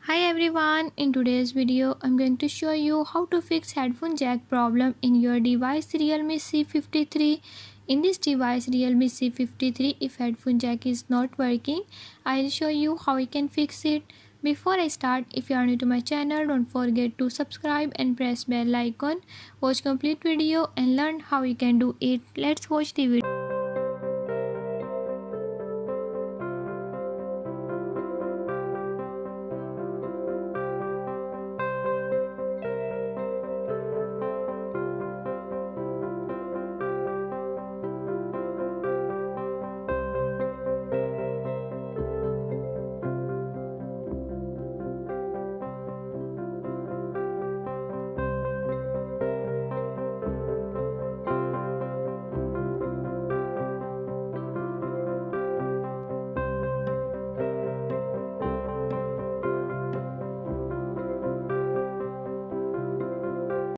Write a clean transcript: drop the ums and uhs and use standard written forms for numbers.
Hi everyone, in today's video I'm going to show you how to fix headphone jack problem in your device Realme C53. In this device Realme C53, if headphone jack is not working, I'll show you how you can fix it. Before I start, if you are new to my channel, don't forget to subscribe and press bell icon. Watch complete video and learn how you can do it. Let's watch the video.